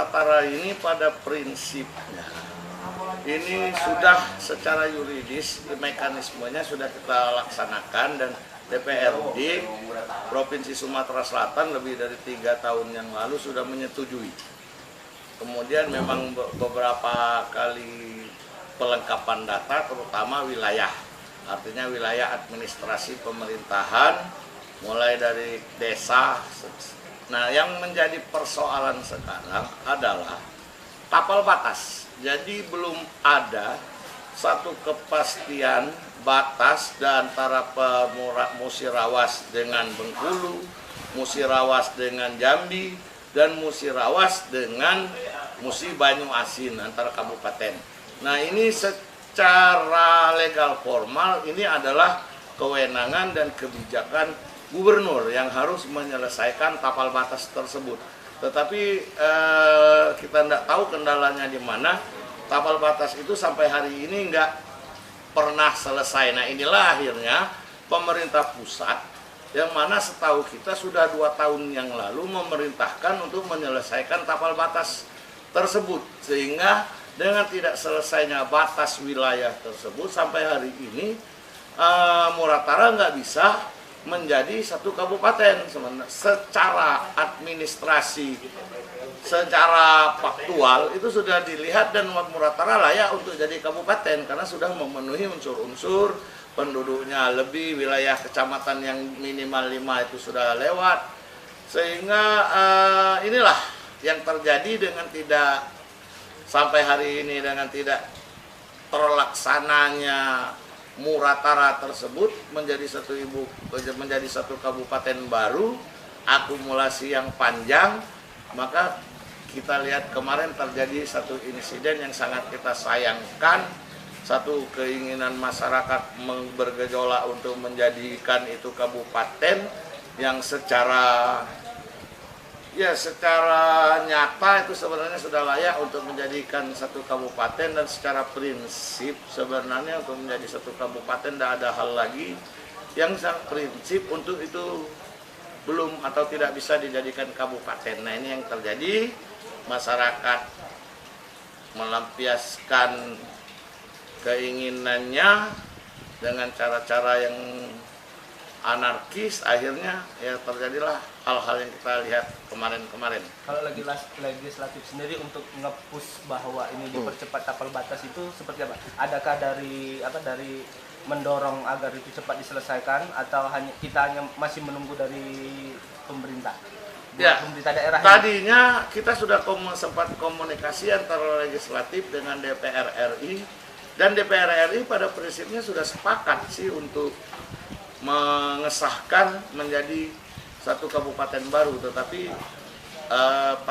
Muratara ini pada prinsipnya ini sudah secara yuridis mekanismenya sudah kita laksanakan, dan DPRD Provinsi Sumatera Selatan lebih dari 3 tahun yang lalu sudah menyetujui. Kemudian memang beberapa kali pelengkapan data, terutama wilayah, artinya wilayah administrasi pemerintahan mulai dari desa. Nah, yang menjadi persoalan sekarang adalah tapal batas. Jadi belum ada satu kepastian batas antara Musirawas dengan Bengkulu, Musirawas dengan Jambi, dan Musirawas dengan Musi Banyuasin antara kabupaten. Nah, ini secara legal formal ini adalah kewenangan dan kebijakan gubernur yang harus menyelesaikan tapal batas tersebut. Tetapi kita tidak tahu kendalanya di mana. Tapal batas itu sampai hari ini nggak pernah selesai. Nah, inilah akhirnya pemerintah pusat, yang mana setahu kita sudah 2 tahun yang lalu memerintahkan untuk menyelesaikan tapal batas tersebut. Sehingga dengan tidak selesainya batas wilayah tersebut sampai hari ini, Muratara nggak bisa menjadi satu kabupaten. Secara administrasi, secara faktual itu sudah dilihat, dan Muratara layak untuk jadi kabupaten karena sudah memenuhi unsur-unsur penduduknya lebih, wilayah kecamatan yang minimal 5 itu sudah lewat. Sehingga inilah yang terjadi dengan tidak sampai hari ini, dengan tidak terlaksananya Muratara tersebut menjadi satu kabupaten baru, akumulasi yang panjang. Maka kita lihat kemarin terjadi satu insiden yang sangat kita sayangkan, satu keinginan masyarakat bergejolak untuk menjadikan itu kabupaten yang secara nyata itu sebenarnya sudah layak untuk menjadikan satu kabupaten, dan secara prinsip sebenarnya untuk menjadi satu kabupaten tidak ada hal lagi yang sangat prinsip untuk itu belum atau tidak bisa dijadikan kabupaten. Nah, ini yang terjadi, masyarakat melampiaskan keinginannya dengan cara-cara yang anarkis, akhirnya ya terjadilah hal-hal yang kita lihat kemarin-kemarin. Kalau legislatif sendiri untuk nge-push bahwa ini dipercepat tapal batas itu seperti apa? Adakah dari mendorong agar itu cepat diselesaikan, atau kita hanya masih menunggu dari pemerintah? Ya, pemerintah daerah. Tadinya kita sudah sempat komunikasi antara legislatif dengan DPR RI, dan DPR RI pada prinsipnya sudah sepakat sih untuk mengesahkan menjadi satu kabupaten baru, tetapi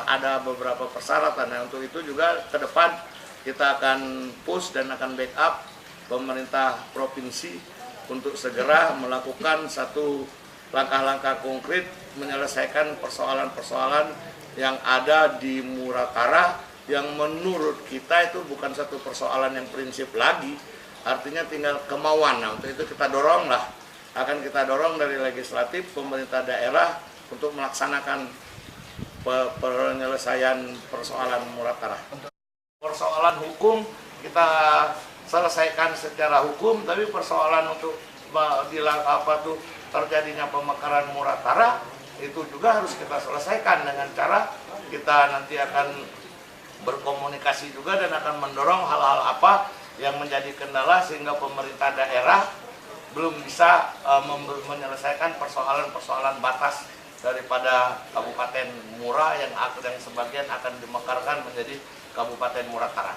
ada beberapa persyaratan. Nah, untuk itu juga ke depan kita akan push dan akan backup pemerintah provinsi untuk segera melakukan satu langkah-langkah konkret menyelesaikan persoalan-persoalan yang ada di Muratara, yang menurut kita itu bukan satu persoalan yang prinsip lagi, artinya tinggal kemauan. Nah, untuk itu akan kita dorong dari legislatif, pemerintah daerah untuk melaksanakan penyelesaian persoalan Muratara. Persoalan hukum kita selesaikan secara hukum, tapi persoalan untuk terjadinya pemekaran Muratara itu juga harus kita selesaikan dengan cara kita nanti akan berkomunikasi juga dan akan mendorong hal-hal apa yang menjadi kendala sehingga pemerintah daerah belum bisa menyelesaikan persoalan-persoalan batas daripada Kabupaten Mura yang sebagian akan dimekarkan menjadi Kabupaten Muratara.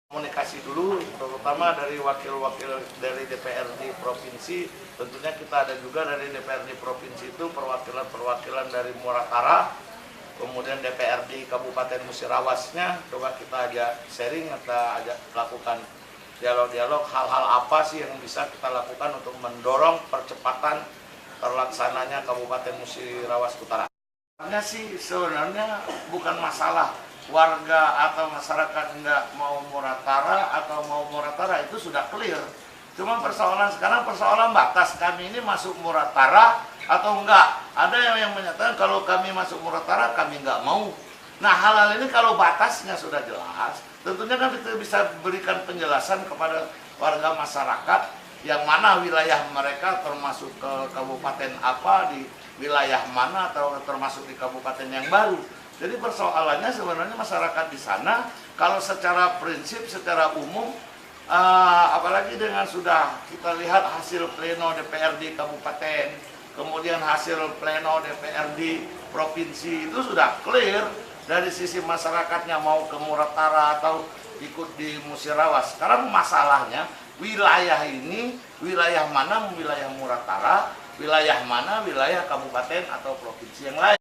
Komunikasi dulu, terutama dari wakil-wakil dari DPRD provinsi. Tentunya kita ada juga dari DPRD provinsi itu perwakilan-perwakilan dari Muratara, kemudian DPRD Kabupaten Musirawasnya. Coba kita ajak sharing, kita ajak lakukan dialog-dialog hal-hal apa sih yang bisa kita lakukan untuk mendorong percepatan terlaksananya Kabupaten Musirawas Utara. Sebenarnya bukan masalah warga atau masyarakat nggak mau Muratara atau mau Muratara, itu sudah clear. Cuma persoalan sekarang persoalan batas, kami ini masuk Muratara atau enggak. Ada yang menyatakan kalau kami masuk Muratara kami nggak mau. Nah, hal-hal ini kalau batasnya sudah jelas, tentunya kan kita bisa berikan penjelasan kepada warga masyarakat yang mana wilayah mereka termasuk ke kabupaten apa, di wilayah mana, atau termasuk di kabupaten yang baru. Jadi persoalannya sebenarnya masyarakat di sana, kalau secara prinsip, secara umum, apalagi dengan sudah kita lihat hasil pleno DPRD kabupaten, kemudian hasil pleno DPRD provinsi, itu sudah clear dari sisi masyarakatnya mau ke Muratara atau ikut di Musirawas. Sekarang masalahnya wilayah ini, wilayah mana wilayah Muratara, wilayah mana wilayah kabupaten atau provinsi yang lain.